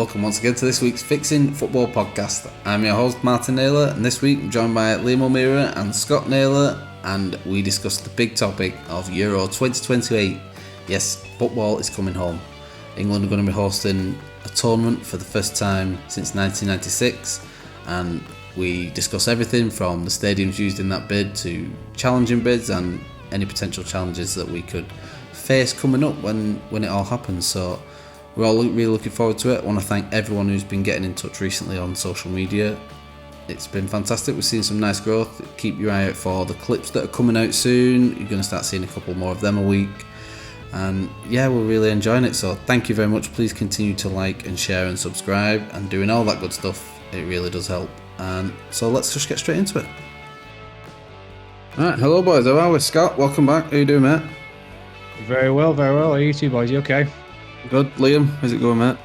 welcome once again to this week's Fixing Football podcast. I'm your host Martin Naylor, and this week I'm joined by Liam O'Meara and Scott Naylor, and we discuss the big topic of Euro 2028. Yes, football is coming home. England are going to be hosting a tournament for the first time since 1996, and we discuss everything from the stadiums used in that bid to challenging bids and any potential challenges that we could face coming up when it all happens. So we're all really looking forward to it. I want to thank everyone who's been getting in touch recently on social media. It's been fantastic. We've seen some nice growth. Keep your eye out for the clips that are coming out soon. You're going to start seeing a couple more of them a week. And yeah, we're really enjoying it. So thank you very much. Please continue to like and share and subscribe and doing all that good stuff. It really does help. And so let's just get straight into it. Alright, hello boys. How are we? Scott, welcome back. How you doing, mate? Very well, very well. How are you two boys? You okay? Good. Liam, how's it going, mate?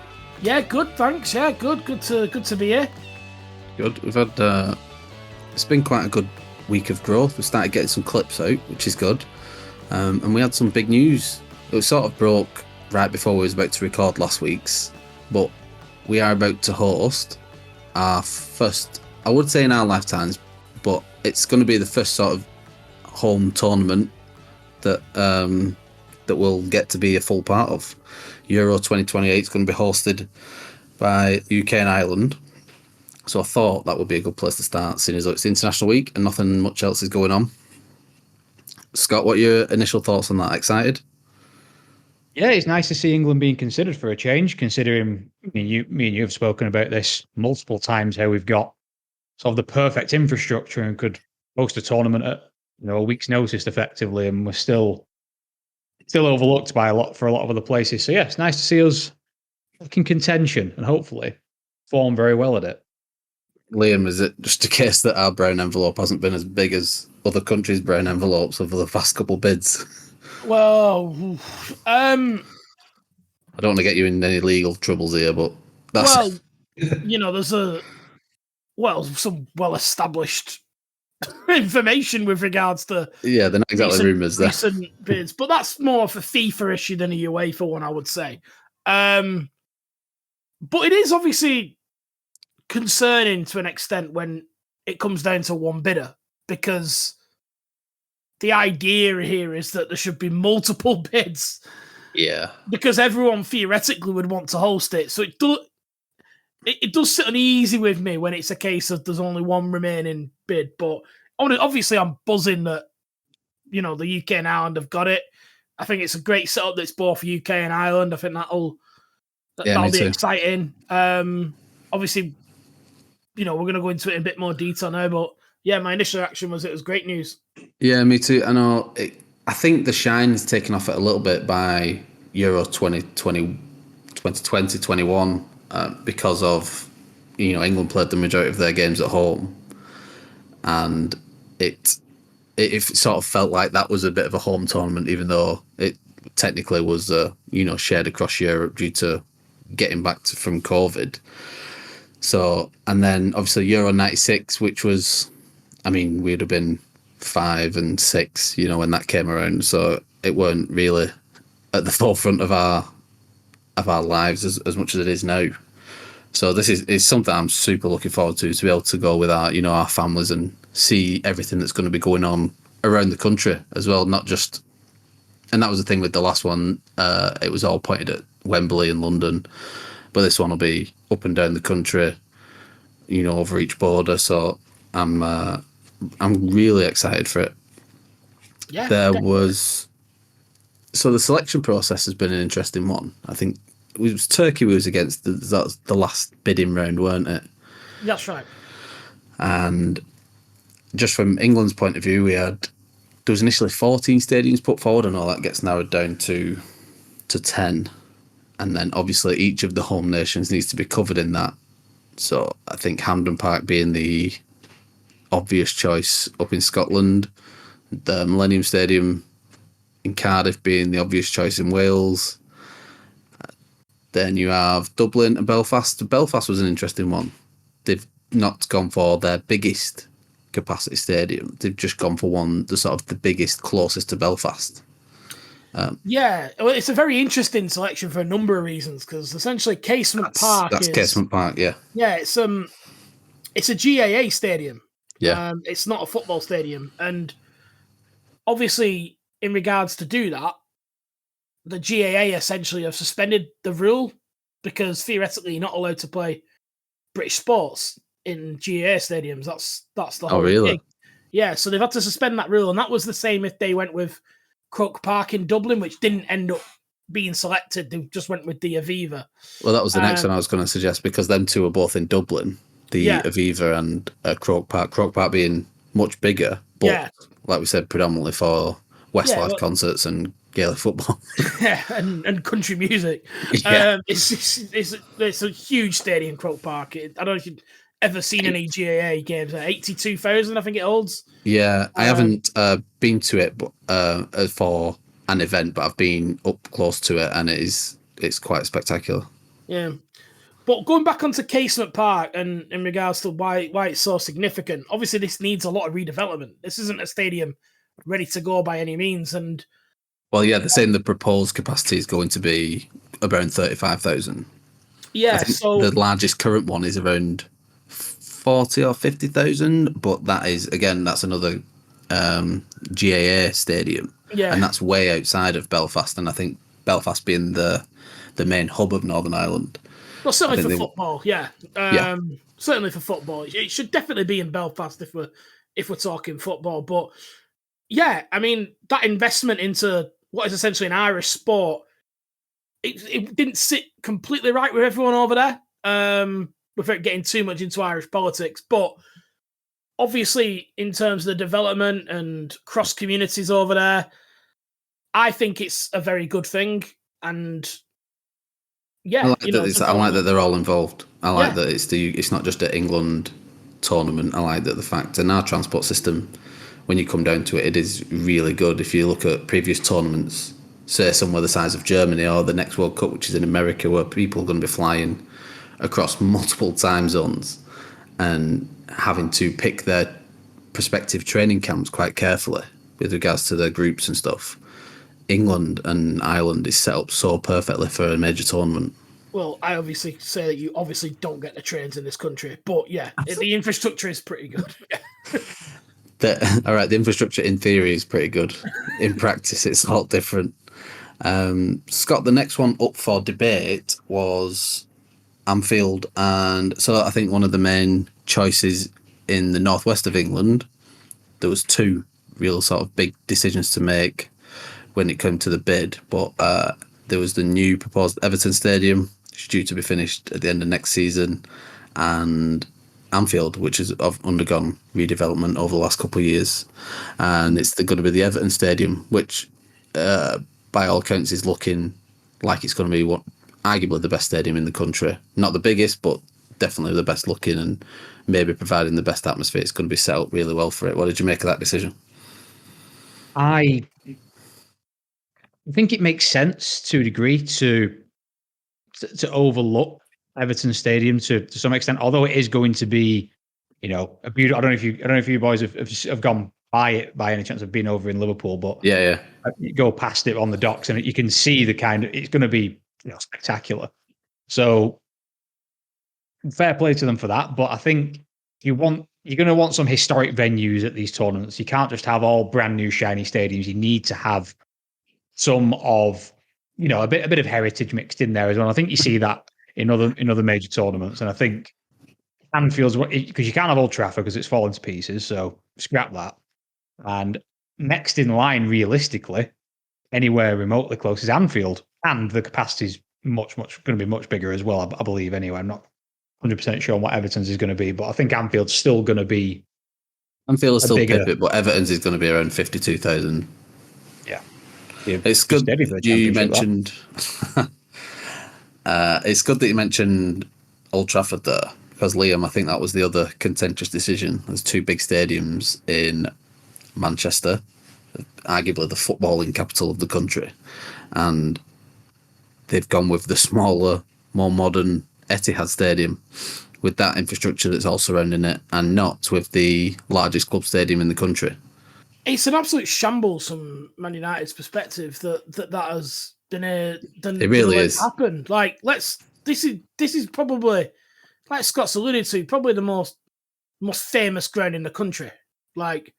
Yeah, good, thanks. Yeah, good to be here. Good. We've had it's been quite a good week of growth. We started getting some clips out, which is good. And we had some big news. It was sort of broke right before we was about to record last week's, but we are about to host our first, I would say in our lifetimes, but it's going to be the first sort of home tournament that that we'll get to be a full part of. Euro 2028 is going to be hosted by the UK and Ireland. So I thought that would be a good place to start, seeing as though it's International Week and nothing much else is going on. Scott, what are your initial thoughts on that? Excited? Yeah, it's nice to see England being considered for a change, considering me and you have spoken about this multiple times, how we've got sort of the perfect infrastructure and could host a tournament at a week's notice effectively, and we're still overlooked by a lot of other places. So yeah, it's nice to see us in contention and hopefully form very well at it. Liam, is it just a case that our brown envelope hasn't been as big as other countries' brown envelopes over the past couple of bids? Well, I don't want to get you in any legal troubles here, but that's... there's some well-established information with regards to they're not exactly rumours there. Recent bids, but that's more of a FIFA issue than a UEFA one, I would say. But it is obviously concerning to an extent when it comes down to one bidder, because the idea here is that there should be multiple bids. Yeah. Because everyone theoretically would want to host it. So it does sit uneasy with me when it's a case of there's only one remaining bid. But obviously I'm buzzing that, the UK and Ireland have got it. I think it's a great setup that's both UK and Ireland. I think that'll be exciting. Obviously, we're going to go into it in a bit more detail now, but yeah, my initial reaction was it was great news. Yeah, me too. I know. I think the shine is taken off it a little bit by Euro 2020-21 because of, England played the majority of their games at home, and it sort of felt like that was a bit of a home tournament, even though it technically was, shared across Europe due to getting back from COVID. So, and then obviously Euro 96, which was, we'd have been 5 and 6, when that came around. So it weren't really at the forefront of our lives as much as it is now. So this is something I'm super looking forward to be able to go with our families and see everything that's going to be going on around the country as well. Not just, and that was the thing with the last one. It was all pointed at Wembley and London, but this one will be up and down the country, over each border. So I'm really excited for it. Yeah. So the selection process has been an interesting one. I think it was Turkey we was against the last bidding round, weren't it? That's right. And just from England's point of view, there was initially 14 stadiums put forward, and all that gets narrowed down to 10. And then obviously each of the home nations needs to be covered in that. So I think Hampden Park being the obvious choice up in Scotland, the Millennium Stadium in Cardiff being the obvious choice in Wales. Then you have Dublin and Belfast. Belfast was an interesting one. They've not gone for their biggest capacity stadium. They've just gone for one, the biggest, closest to Belfast. Yeah, well, it's a very interesting selection for a number of reasons because essentially Casement Park That's is Casement Park, yeah. yeah, it's a GAA stadium. Yeah. It's not a football stadium, and obviously, in regards to do that, the GAA essentially have suspended the rule because theoretically you're not allowed to play British sports in GAA stadiums. That's the whole really? thing. Yeah, so they've had to suspend that rule, and that was the same if they went with Croke Park in Dublin, which didn't end up being selected. They just went with the Aviva. Well, that was the next one I was going to suggest because them two are both in Dublin, the Yeah. Aviva and Croke Park. Croke Park being much bigger, but Yeah. like we said, predominantly for Westlife well- concerts and Gaelic football. Yeah, and country music. Yeah. It's a huge stadium, Croke Park. I don't know if you've ever seen any GAA games. 82,000, I think it holds. Yeah, I haven't been to it, but for an event, but I've been up close to it, and it's quite spectacular. Yeah. But going back onto Casement Park and in regards to why it's so significant, obviously this needs a lot of redevelopment. This isn't a stadium ready to go by any means. And Well, yeah, they're saying the proposed capacity is going to be around 35,000. yeah, I think so the largest current one is around 40 or 50,000, but that is, again, that's another GAA stadium. yeah, And that's way outside of Belfast, and I think Belfast being the main hub of Northern Ireland. well, certainly I for think football, yeah. Yeah. Certainly for football. It should definitely be in Belfast if we're talking football. But yeah, I mean, that investment into what is essentially an Irish sport, it didn't sit completely right with everyone over there, without getting too much into Irish politics. But obviously, in terms of the development and cross communities over there, I think it's a very good thing. And yeah, I like that they're all involved. I like Yeah. that it's not just an England tournament. I like that the fact and our transport system, when you come down to it, it is really good. If you look at previous tournaments, say somewhere the size of Germany or the next World Cup, which is in America, where people are going to be flying across multiple time zones and having to pick their prospective training camps quite carefully with regards to their groups and stuff. England and Ireland is set up so perfectly for a major tournament. Well, I obviously say that you obviously don't get the trains in this country, but yeah, the infrastructure is pretty good. All right, the infrastructure in theory is pretty good. In practice, it's a lot different. Scott, the next one up for debate was Anfield, and so I think one of the main choices in the northwest of England, there was two real sort of big decisions to make when it came to the bid, but there was the new proposed Everton Stadium, which is due to be finished at the end of next season, and Anfield, which has undergone redevelopment over the last couple of years, and it's going to be the Everton Stadium, which by all accounts is looking like it's going to be arguably the best stadium in the country. Not the biggest, but definitely the best looking, and maybe providing the best atmosphere. It's going to be set up really well for it. What did you make of that decision? I think it makes sense to a degree to overlook Everton Stadium to some extent, although it is going to be, a beautiful. I don't know if you boys have gone by it by any chance of being over in Liverpool, but Yeah. you go past it on the docks and you can see the kind of, it's going to be spectacular. So fair play to them for that. But I think you're going to want some historic venues at these tournaments. You can't just have all brand new shiny stadiums. You need to have some of, a bit of heritage mixed in there as well. I think you see that in other major tournaments. And I think Anfield's, because you can't have Old Trafford because it's fallen to pieces. So scrap that. And next in line, realistically, anywhere remotely close is Anfield. And the capacity is much going to be much bigger as well, I believe, anyway. I'm not 100% sure what Everton's is going to be, but I think Anfield's still going to be. Anfield is still bigger. Pipit, but Everton's is going to be around 52,000. Yeah. It's good that you mentioned. It's good that you mentioned Old Trafford there, because Liam, I think that was the other contentious decision. There's two big stadiums in Manchester, arguably the footballing capital of the country, and they've gone with the smaller, more modern Etihad Stadium with that infrastructure that's all surrounding it, and not with the largest club stadium in the country. it's an absolute shambles from Man United's perspective that has been It really is. happened. Like, this is probably, like Scott's alluded to, probably the most famous ground in the country. Like,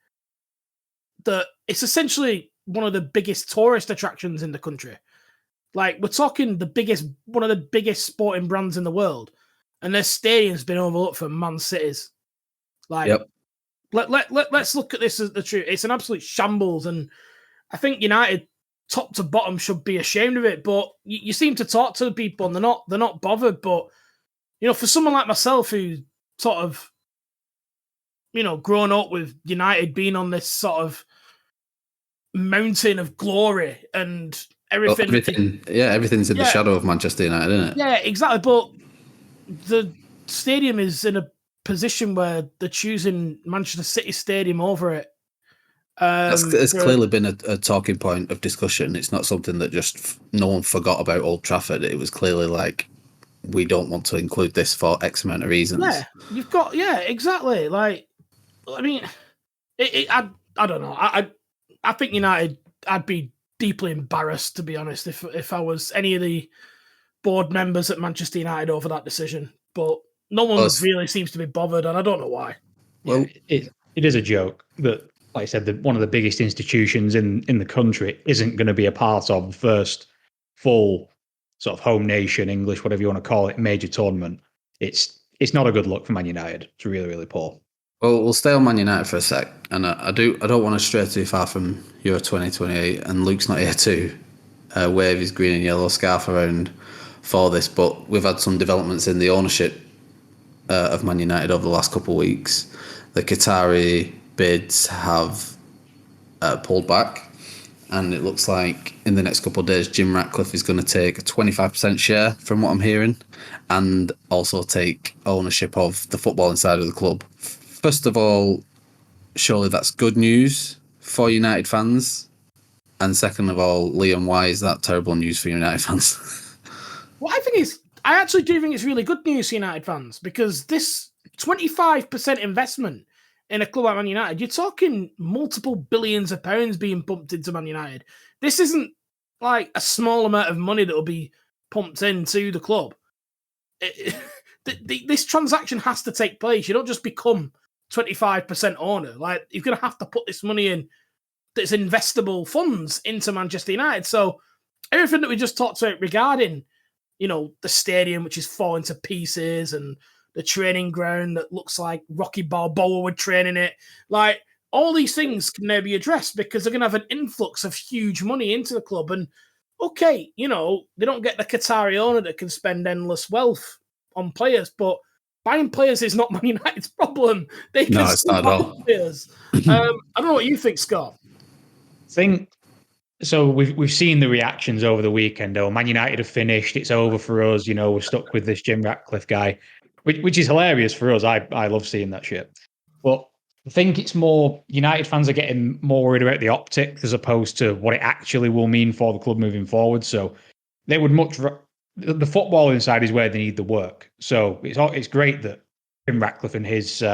it's essentially one of the biggest tourist attractions in the country. Like, we're talking one of the biggest sporting brands in the world, and their stadium's been overlooked for Man Cities. Like, Yep. Let's look at this as the truth. It's an absolute shambles, and I think United, top to bottom, should be ashamed of it. But you seem to talk to the people, and they're not bothered. But for someone like myself, who sort of grown up with United being on this sort of mountain of glory and everything. Everything's in the shadow of Manchester United, isn't it? Yeah, exactly. But the stadium is in a position where they're choosing Manchester City Stadium over it. It's clearly been a talking point of discussion. It's not something that just no one forgot about Old Trafford. It was clearly like, we don't want to include this for X amount of reasons. Yeah, exactly. Like, I mean, I don't know. I think United, I'd be deeply embarrassed, to be honest, if I was any of the board members at Manchester United over that decision. But no one really seems to be bothered, and I don't know why. Well, it is a joke that, like I said, one of the biggest institutions in the country isn't going to be a part of the first full sort of home nation, English, whatever you want to call it, major tournament. It's not a good look for Man United. It's really, really poor. Well, we'll stay on Man United for a sec, and I don't want to stray too far from Euro 2028, and Luke's not here to wave his green and yellow scarf around for this, but we've had some developments in the ownership of Man United over the last couple of weeks. The Qatari bids have pulled back, and it looks like in the next couple of days Jim Ratcliffe is going to take a 25% share from what I'm hearing, and also take ownership of the footballing side of the club. First of all, surely that's good news for United fans, and second of all, Liam, why is that terrible news for United fans? Well, I actually do think it's really good news for United fans, because this 25% investment in a club like Man United, you're talking multiple billions of pounds being pumped into Man United. This isn't like a small amount of money that will be pumped into the club. This transaction has to take place. You don't just become 25% owner. Like, you're going to have to put this money in that's investable funds into Manchester United. So everything that we just talked about regarding, the stadium, which is falling to pieces, and the training ground that looks like Rocky Balboa would train in it. Like, all these things can now be addressed because they're going to have an influx of huge money into the club. And okay, they don't get the Qatari owner that can spend endless wealth on players, but buying players is not Man United's problem. They can it's not at all. Players. I don't know what you think, Scott. So we've seen the reactions over the weekend. Oh, Man United have finished. It's over for us. We're stuck with this Jim Ratcliffe guy, which is hilarious for us. I love seeing that shit. But I think it's more United fans are getting more worried about the optics as opposed to what it actually will mean for the club moving forward. So they would the football inside is where they need the work. So it's great that Jim Ratcliffe and his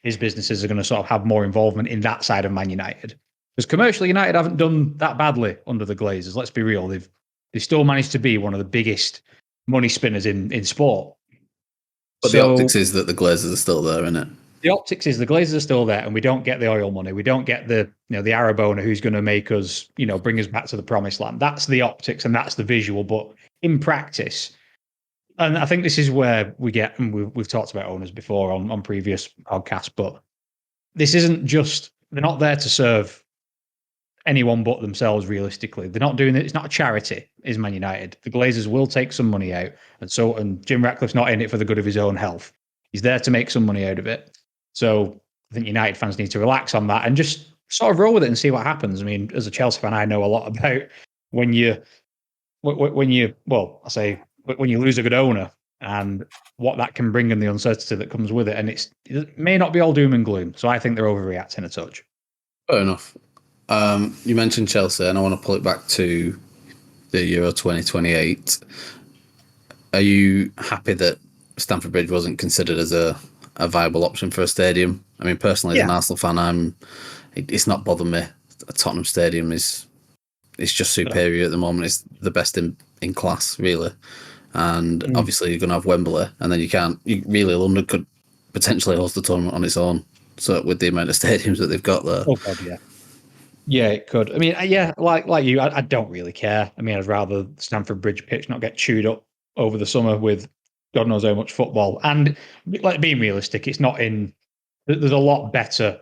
his businesses are going to sort of have more involvement in that side of Man United. Because commercially, United haven't done that badly under the Glazers. Let's be real; they've still managed to be one of the biggest money spinners in sport. But the optics is that the Glazers are still there, isn't it? The optics is the Glazers are still there, and we don't get the oil money. We don't get the the Arab owner who's going to make us bring us back to the promised land. That's the optics and that's the visual. But in practice, and I think this is where we get, and we've talked about owners before on previous podcasts, but this isn't just, they're not there to serve anyone but themselves. Realistically, they're not doing it. It's not a charity, is Man United. The Glazers will take some money out, and Jim Ratcliffe's not in it for the good of his own health. He's there to make some money out of it. So I think United fans need to relax on that and just sort of roll with it and see what happens. I mean, as a Chelsea fan, I know a lot about when you lose a good owner and what that can bring and the uncertainty that comes with it. And it may not be all doom and gloom. So I think they're overreacting a touch. Fair enough. You mentioned Chelsea, and I want to pull it back to the Euro 2028. Are you happy that Stamford Bridge wasn't considered as a a viable option for a stadium. I mean, personally, as an Yeah. Arsenal fan, it's not bothered me. Tottenham Stadium is just superior at the moment. It's the best in class, really. And obviously, you're going to have Wembley, and then London could potentially host the tournament on its own. So with the amount of stadiums that they've got there, Oh God, yeah. Yeah, it could. I mean, yeah, like you, I don't really care. I mean, I'd rather Stamford Bridge pitch not get chewed up over the summer with God knows how much football. And like being realistic, it's not in. There's a lot better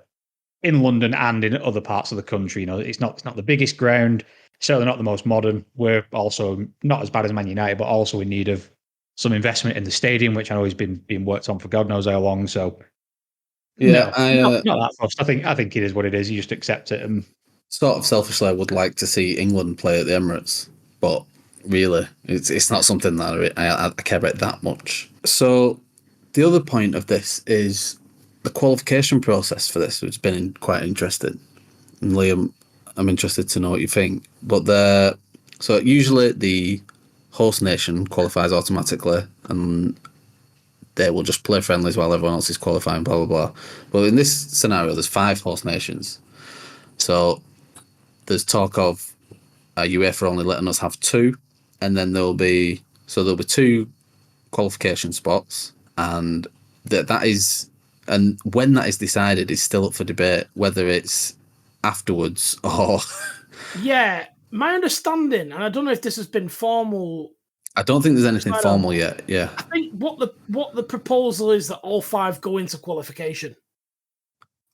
in London and in other parts of the country. You know, it's not the biggest ground, certainly not the most modern. We're also not as bad as Man United, but also in need of some investment in the stadium, which I know has been being worked on for God knows how long. So yeah, no, not that fussed. I think it is what it is. You just accept it and. sort of selfishly, I would like to see England play at the Emirates, but really, it's not something that I care about that much. So, the other point of this is the qualification process for this, which has been quite interesting. And Liam, I'm interested to know what you think. But so usually the host nation qualifies automatically, and they will just play friendlies while everyone else is qualifying. Blah blah blah. But in this scenario, there's 5 host nations, so there's talk of UEFA only letting us have 2, and then there'll be 2 qualification spots, and that is, and when that is decided, is still up for debate whether it's afterwards or. Yeah, my understanding, and I don't know if this has been formal. I don't think there's anything formal yet. Yeah, I think what the proposal is that all 5 go into qualification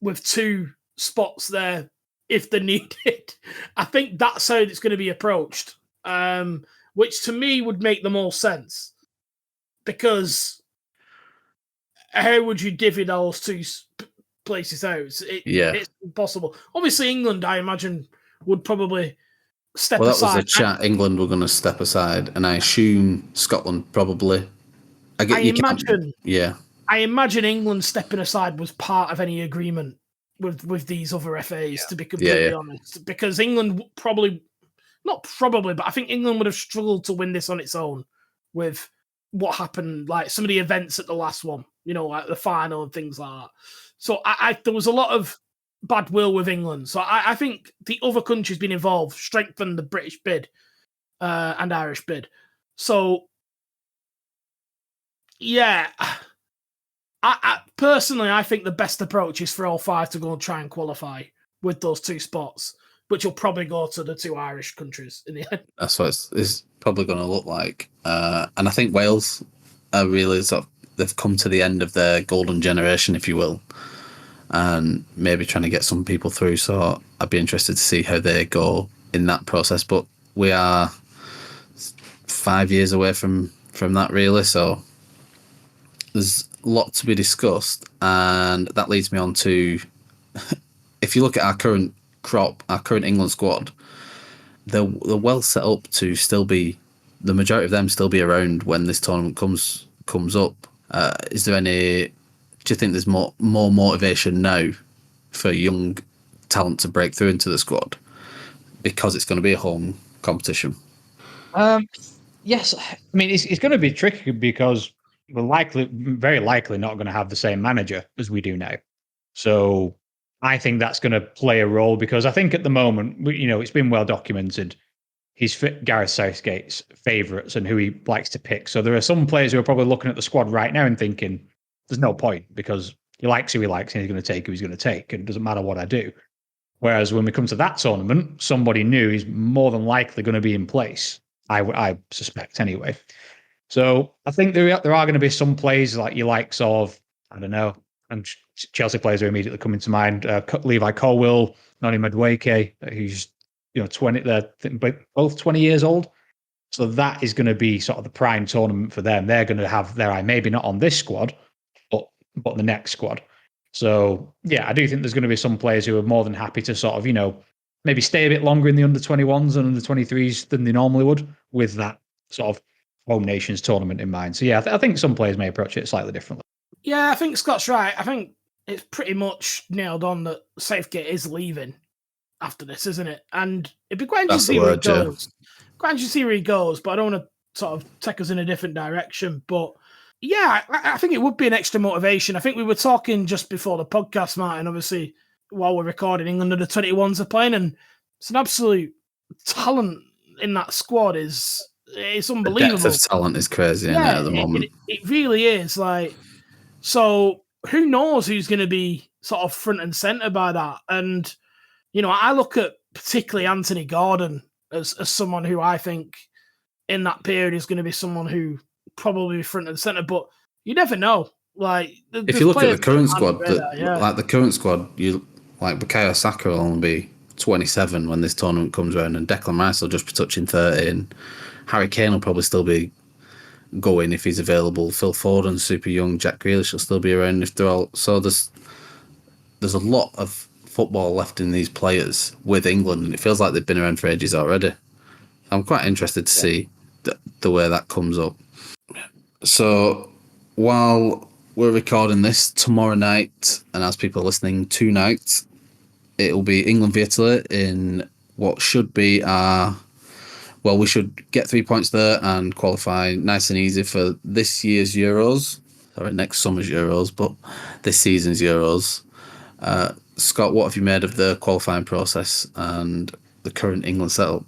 with 2 spots there if they're needed. I think that's how it's going to be approached, which to me would make the most sense, because how would you divvy those 2 places out? It's impossible. Obviously, England, I imagine, would probably step aside. Well, that was a chat. England were going to step aside, and I assume Scotland probably. I imagine England stepping aside was part of any agreement with these other FAs, to be completely honest, because England but I think England would have struggled to win this on its own with what happened, like some of the events at the last one, like the final and things like that. So there was a lot of bad will with England. So I think the other countries being involved strengthened the British bid and Irish bid. So yeah, I personally, I think the best approach is for all 5 to go and try and qualify with those 2 spots, which will probably go to the 2 Irish countries in the end. That's what it's probably going to look like. And I think Wales are really they've come to the end of their golden generation, if you will, and maybe trying to get some people through. So I'd be interested to see how they go in that process. But we are 5 years away from that, really. So there's a lot to be discussed, and that leads me on to, if you look at our current crop, our current England squad, they're well set up to still be, the majority of them still be around when this tournament comes up. Is there any? Do you think there's more motivation now for young talent to break through into the squad because it's going to be a home competition? Yes, I mean it's going to be tricky because we're very likely not going to have the same manager as we do now. So I think that's going to play a role, because I think at the moment, it's been well documented. He's Gareth Southgate's favourites and who he likes to pick. So there are some players who are probably looking at the squad right now and thinking, there's no point, because he likes who he likes and he's going to take who he's going to take, and it doesn't matter what I do. Whereas when we come to that tournament, somebody new is more than likely going to be in place. I suspect anyway. So I think there are going to be some players like your likes of, I don't know, and Chelsea players are immediately coming to mind. Levi Colwill, Noni Madueke, who's 20. They're both 20 years old. So that is going to be sort of the prime tournament for them. They're going to have their eye maybe not on this squad, but the next squad. So yeah, I do think there's going to be some players who are more than happy to sort of maybe stay a bit longer in the under 21s and under 23s than they normally would, with that sort of home nations tournament in mind. So yeah, I think some players may approach it slightly differently. Yeah, I think Scott's right. I think it's pretty much nailed on that Southgate is leaving after this, isn't it? And it'd be quite interesting to see where he goes. Quite interesting to see where he goes, but I don't want to sort of take us in a different direction. But Yeah, I think it would be an extra motivation. I think we were talking just before the podcast, Martin, obviously, while we're recording, England under 21s are playing, and it's an absolute talent in that squad. It's The unbelievable. depth of talent is crazy in it at the moment. It really is. Like, so who knows who's going to be sort of front and center by that? And, you know, I look at particularly Anthony Gordon as someone who I think in that period is going to be someone who probably be front and center, but you never know. Like, If you look at the current squad, like the current squad, you like Bukayo Saka will only be 27 when this tournament comes around, and Declan Rice will just be touching 30, and Harry Kane will probably still be going if he's available. Phil Foden's super young. Jack Grealish will still be around if they're all. So there's a lot of football left in these players with England, and it feels like they've been around for ages already. I'm quite interested to see the way that comes up. So while we're recording this tomorrow night, and as people are listening tonight, it will be England v Italy in what should be we should get 3 points there and qualify nice and easy for this year's Euros. Sorry, next summer's Euros, but this season's Euros. Scott, what have you made of the qualifying process and the current England setup?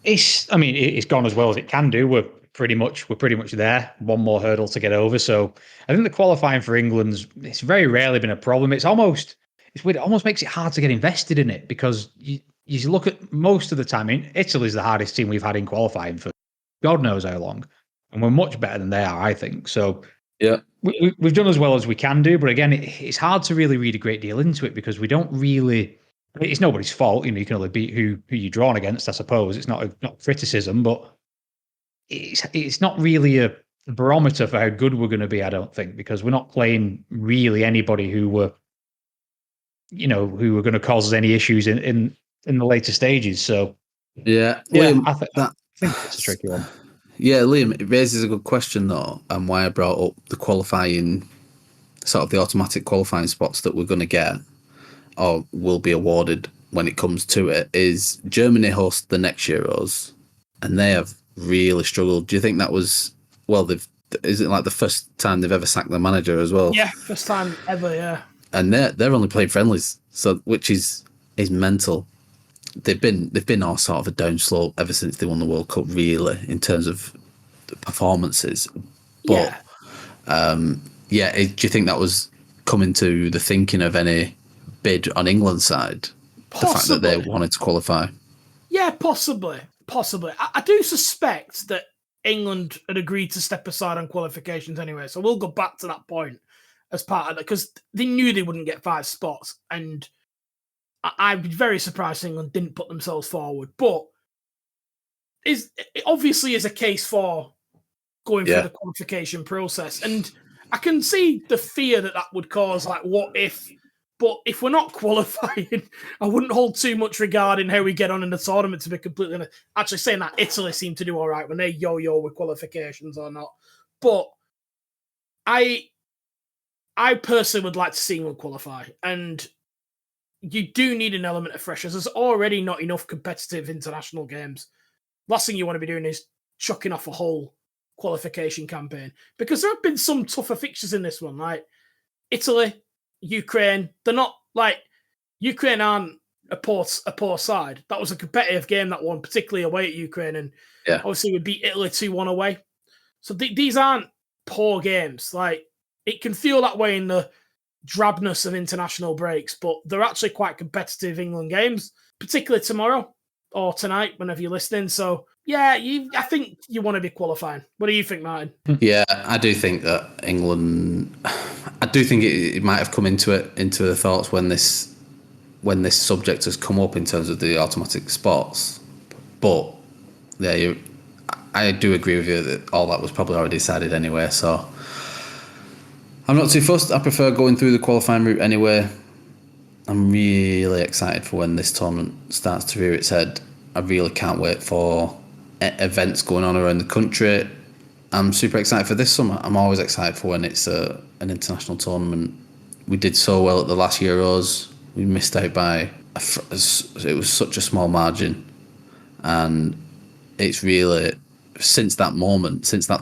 It's gone as well as it can do. We're pretty much there. One more hurdle to get over. So I think the qualifying for it's very rarely been a problem. It almost makes it hard to get invested in it, because you look at most of the time. Italy's the hardest team we've had in qualifying for God knows how long, and we're much better than they are, I think. So yeah, we've done as well as we can do, but again, it's hard to really read a great deal into it, because we don't really. It's nobody's fault, you can only beat who you're drawn against, I suppose. It's not criticism, but it's not really a barometer for how good we're going to be, I don't think, because we're not playing really anybody who were going to cause us any issues in the later stages. So Liam, I think it's a tricky one. Yeah, Liam, it raises a good question though, and why I brought up the qualifying, sort of the automatic qualifying spots that we're going to get or will be awarded when it comes to it, is Germany host the next Euros, and they have really struggled. Do you think that was, is it like the first time they've ever sacked their manager as well? Yeah, first time ever, yeah. And they're only playing friendlies, so which is mental. They've been all sort of a down slope ever since they won the World Cup, really, in terms of the performances. But do you think that was coming to the thinking of any bid on England's side? Possibly. The fact that they wanted to qualify? Yeah, possibly. I do suspect that England had agreed to step aside on qualifications anyway, so we'll go back to that point as part of that, because they knew they wouldn't get 5 spots, and I'd be very surprised England didn't put themselves forward. But it obviously is a case for going through the qualification process, and I can see the fear that would cause. Like, what if? But if we're not qualifying, I wouldn't hold too much regard in how we get on in the tournament, to be completely honest. Actually, saying that, Italy seem to do all right when they yo-yo with qualifications or not. But I personally would like to see England qualify, and you do need an element of freshness. There's already not enough competitive international games. Last thing you want to be doing is chucking off a whole qualification campaign, because there have been some tougher fixtures in this one, like Italy, Ukraine. They're not like Ukraine aren't a poor side. That was a competitive game, that one, particularly away at Ukraine, and obviously we beat Italy 2-1 away. So these aren't poor games. Like, it can feel that way in the drabness of international breaks, but they're actually quite competitive England games, particularly tomorrow or tonight, whenever you're listening. So I think you want to be qualifying. What do you think, Martin? Yeah, I do think that England. I do think it might have come into the thoughts when this subject has come up in terms of the automatic spots. But I do agree with you that all that was probably already decided anyway. So I'm not too fussed. I prefer going through the qualifying route anyway. I'm really excited for when this tournament starts to rear its head. I really can't wait for events going on around the country. I'm super excited for this summer. I'm always excited for when it's an international tournament. We did so well at the last Euros. We missed out by it was such a small margin, and it's really since that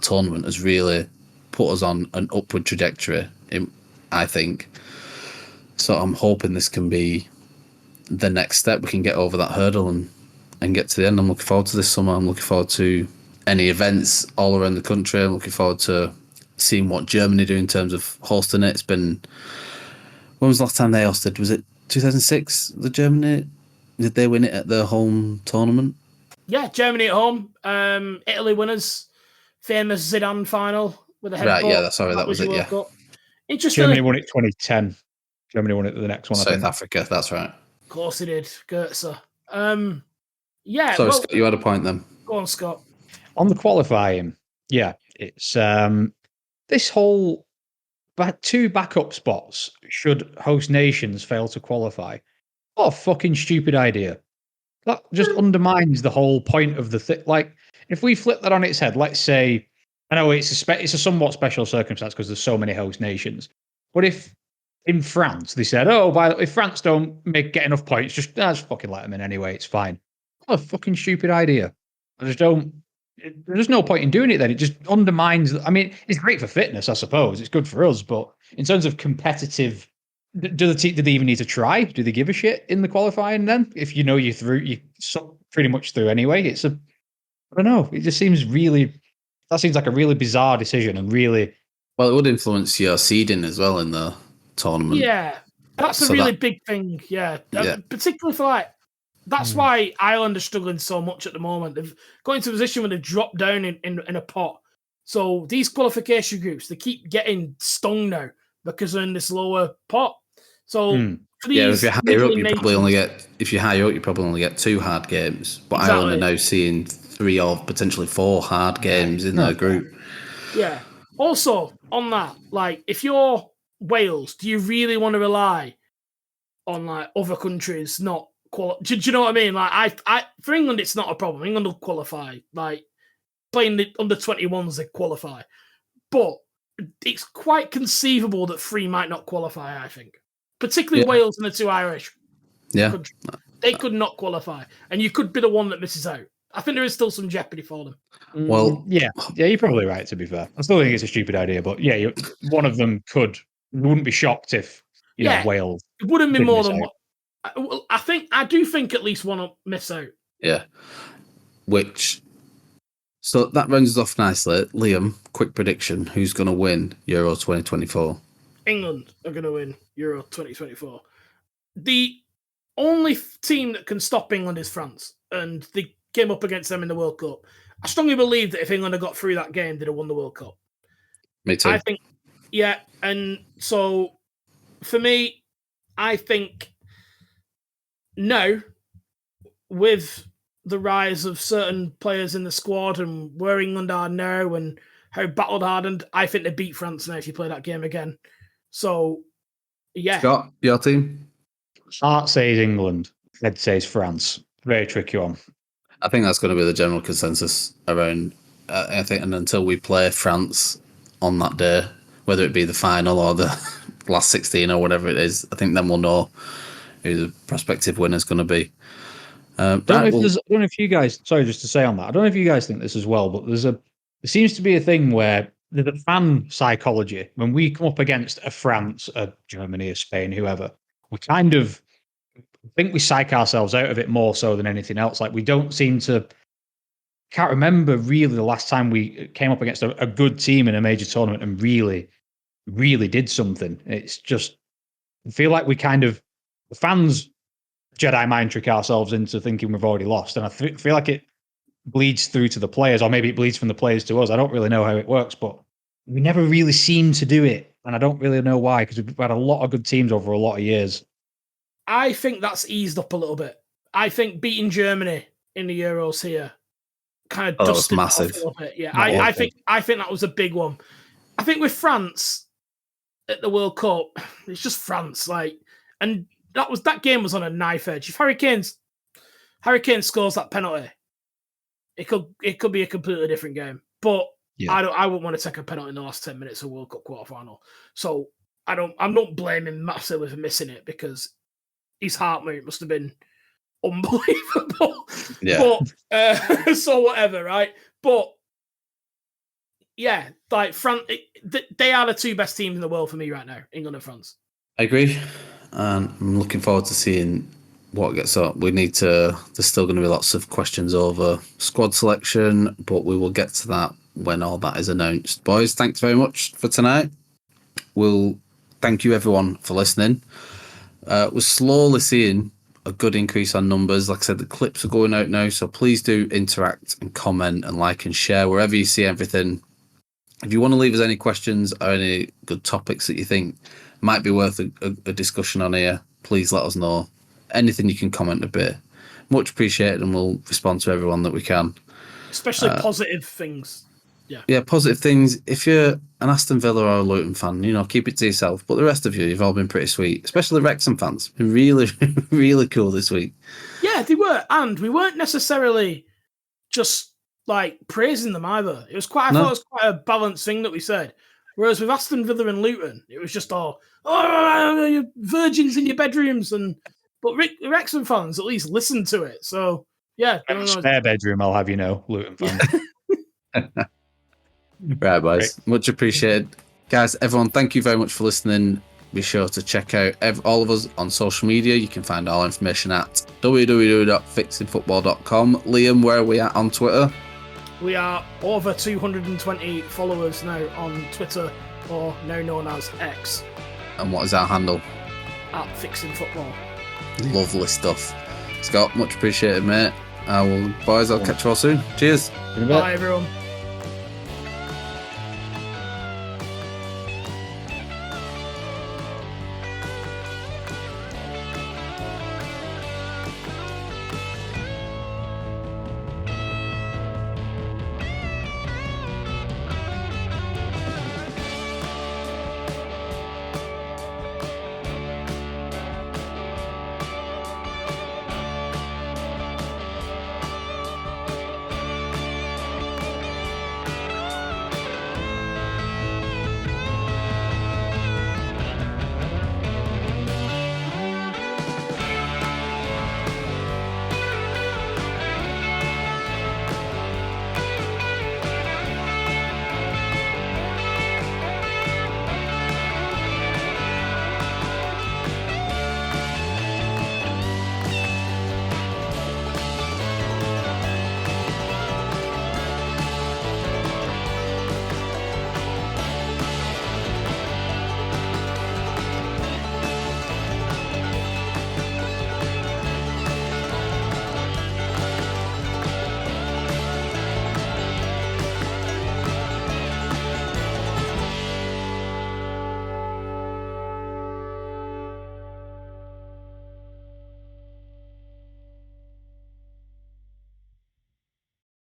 tournament has really put us on an upward trajectory. I think. So I'm hoping this can be the next step. We can get over that hurdle and get to the end. I'm looking forward to this summer. I'm looking forward to any events all around the country. I'm looking forward to seeing what Germany do in terms of hosting it. It's been, when was the last time they hosted? Was it 2006? The Germany, did they win it at their home tournament? Yeah, Germany at home. Italy winners. Famous Zidane final with a headbutt. Right, yeah, that was it. World Yeah, Cup. Interesting. Germany won it 2010. Germany won it the next one. I South think. Africa. That's right. Of course he did, Goetze. Yeah. Sorry, well, Scott, you had a point then. go on, Scott. On the qualifying, yeah, it's this whole two backup spots should host nations fail to qualify. What a fucking stupid idea. That just undermines the whole point of the thing. Like, if we flip that on its head, let's say, I know it's a somewhat special circumstance because there's so many host nations, but if in France they said, "Oh, if France don't get enough points, just fucking let them in anyway. It's fine." What a fucking stupid idea. I just don't. There's no point in doing it. Then it just undermines. I mean, it's great for fitness, I suppose. It's good for us, but in terms of competitive, do they even need to try? Do they give a shit in the qualifying? Then, if you know you're through, you pretty much through anyway. I don't know. It just seems really. That seems like a really bizarre decision and really. Well, it would influence your seeding as well in the tournament. Yeah, that's a really big thing. Yeah, particularly for like. That's why Ireland are struggling so much at the moment. They've got into a position where they've dropped down in a pot. So these qualification groups, they keep getting stung now because they're in this lower pot. So for these if you're higher up, you probably only get 2 hard games. But Exactly. Ireland are now seeing 3 or potentially 4 hard games in their group. Yeah. Also, on that, like, if you're Wales, do you really want to rely on like other countries not do you know what I mean? Like, I for England, it's not a problem. England will qualify. Like, playing the under 21s, they qualify. But it's quite conceivable that 3 might not qualify, I think. Particularly Wales and the 2 Irish countries. They could not qualify. And you could be the one that misses out. I think there is still some jeopardy for them. Well, yeah, you're probably right, to be fair. I still think it's a stupid idea, but yeah, one of them wouldn't be shocked if, you know, Wales. It wouldn't be more than what. I do think at least one will miss out. Yeah. So that rounds us off nicely. Liam, quick prediction. Who's going to win Euro 2024? England are going to win Euro 2024. The only team that can stop England is France, and they came up against them in the World Cup. I strongly believe that if England had got through that game, they'd have won the World Cup. Me too. I think, and so for me, I think now, with the rise of certain players in the squad and where England are now and how battle hardened, I think they beat France now if you play that game again. So, yeah. Scott, your team? Heart says England. Head says France. Very tricky one. I think that's going to be the general consensus around. I think, and until we play France on that day, whether it be the final or the last 16 or whatever it is, I think then we'll know who the prospective winner is going to be. I don't know if you guys. Sorry, just to say on that, I don't know if you guys think this as well, but there seems to be a thing where the fan psychology when we come up against a France, a Germany, a Spain, whoever, we kind of think we psych ourselves out of it more so than anything else. Like, we don't seem to. Can't remember really the last time we came up against a good team in a major tournament and really, really did something. It's just I feel like we kind of the fans Jedi mind trick ourselves into thinking we've already lost, and I feel like it bleeds through to the players, or maybe it bleeds from the players to us. I don't really know how it works, but we never really seem to do it, and I don't really know why, because we've had a lot of good teams over a lot of years. I think that's eased up a little bit. I think beating Germany in the Euros here kind of dusted that off a little bit. Yeah, I think that was a big one. I think with France at the World Cup, it's just France, and that game was on a knife edge. If Harry Kane scores that penalty, it could be a completely different game. But I wouldn't want to take a penalty in the last 10 minutes of a World Cup quarterfinal. So I'm not blaming massively for missing it because his heart rate must have been unbelievable. Yeah. But so whatever, right? But yeah, like France, they are the two best teams in the world for me right now, England and France. I agree, and I'm looking forward to seeing what gets up. There's still going to be lots of questions over squad selection, but we will get to that when all that is announced. Boys, thanks very much for tonight. We'll thank you everyone for listening. We're slowly seeing a good increase on numbers. Like I said, the clips are going out now, so please do interact and comment and like and share wherever you see everything. If you want to leave us any questions or any good topics that you think might be worth a discussion on here, please let us know. Anything you can comment a bit. Much appreciated, and we'll respond to everyone that we can. Especially positive things. Yeah, positive things. If you're an Aston Villa or a Luton fan, keep it to yourself. But the rest of you've all been pretty sweet, especially Wrexham fans. Been really, really cool this week. Yeah, they were. And we weren't necessarily just like praising them either. I thought it was quite a balanced thing that we said. Whereas with Aston Villa and Luton, it was just all, you virgins in your bedrooms. But Wrexham fans at least listened to it. So, yeah. Spare bedroom, I'll have you know, Luton fans. Right, boys. Great. Much appreciated. Guys, everyone, thank you very much for listening. Be sure to check out all of us on social media. You can find all information at www.fixingfootball.com. Liam, where are we at on Twitter? We are over 220 followers now on Twitter, or now known as X. And what is our handle? At Fixing Football. Lovely stuff. Scott, much appreciated, mate. Boys, I'll catch you all soon. Cheers. Bye, everyone.